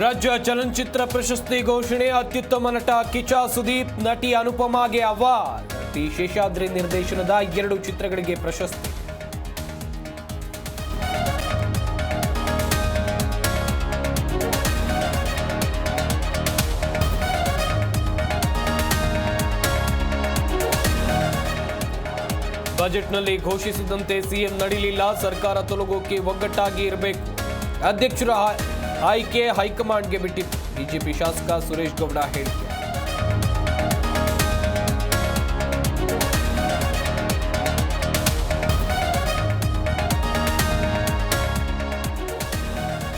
ರಾಜ್ಯ ಚಲನಚಿತ್ರ ಪ್ರಶಸ್ತಿ ಘೋಷಣೆ. ಅತ್ಯುತ್ತಮ ನಟ ಕಿಚ್ಚ ಸುದೀಪ್, ನಟಿ ಅನುಪಮಾಗೆ ಅವಾರ್ಡ್. ಟಿ ಶೇಷಾದ್ರಿ ನಿರ್ದೇಶನದ 2 ಚಿತ್ರಗಳಿಗೆ ಪ್ರಶಸ್ತಿ. ಬಜೆಟ್ನಲ್ಲಿ ಘೋಷಿಸಿದಂತೆ ಸಿಎಂ ನಡೀಲಿಲ್ಲ. ಸರ್ಕಾರ ತೊಲಗೋಕೆ ಒಗ್ಗಟ್ಟಾಗಿ ಇರಬೇಕು. ಅಧ್ಯಕ್ಷರ ಆಯ್ಕೆ ಹೈಕಮಾಂಡ್ಗೆ ಬಿಟ್ಟಿತ್ತು. ಬಿಜೆಪಿ ಶಾಸಕ ಸುರೇಶ್ ಗೌಡ ಹೇಳಿಕೆ.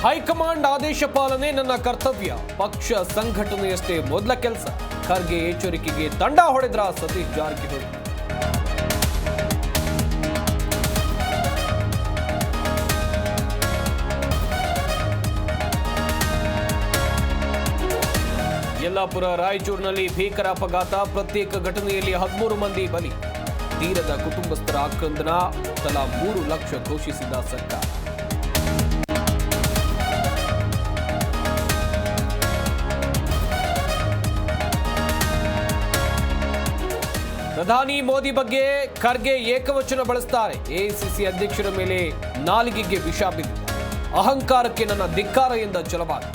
ಹೈಕಮಾಂಡ್ ಆದೇಶ ಪಾಲನೆ ನನ್ನ ಕರ್ತವ್ಯ. ಪಕ್ಷ ಸಂಘಟನೆಯಷ್ಟೇ ಮೊದಲ ಕೆಲಸ. ಖರ್ಗೆ ಎಚ್ಚರಿಕೆಗೆ ತಂಡ ಹೊಡೆದ್ರ ಸತೀಶ್ ಜಾರಕಿಹೊಳಿ. ಯಲ್ಲಾಪುರ ರಾಯಚೂರಿನಲ್ಲಿ ಭೀಕರ ಅಪಘಾತ. ಪ್ರತ್ಯೇಕ ಘಟನೆಯಲ್ಲಿ 13 ಮಂದಿ ಬಲಿ. ತೀರದ ಕುಟುಂಬಸ್ಥರ ಆಕ್ರಂದನ. ತಲಾ 3 ಲಕ್ಷ ಘೋಷಿಸಿದ ಸರ್ಕಾರ. ಪ್ರಧಾನಿ ಮೋದಿ ಬಗ್ಗೆ ಖರ್ಗೆ ಏಕವಚನ ಬಳಸ್ತಾರೆ. ಎಐಸಿಸಿ ಅಧ್ಯಕ್ಷರ ಮೇಲೆ ನಾಲಿಗೆಗೆ ವಿಷ ಬಿದ್ದಿದೆ. ಅಹಂಕಾರಕ್ಕೆ ನನ್ನ ಧಿಕ್ಕಾರ ಎಂದ ಛಲವಾದಿ.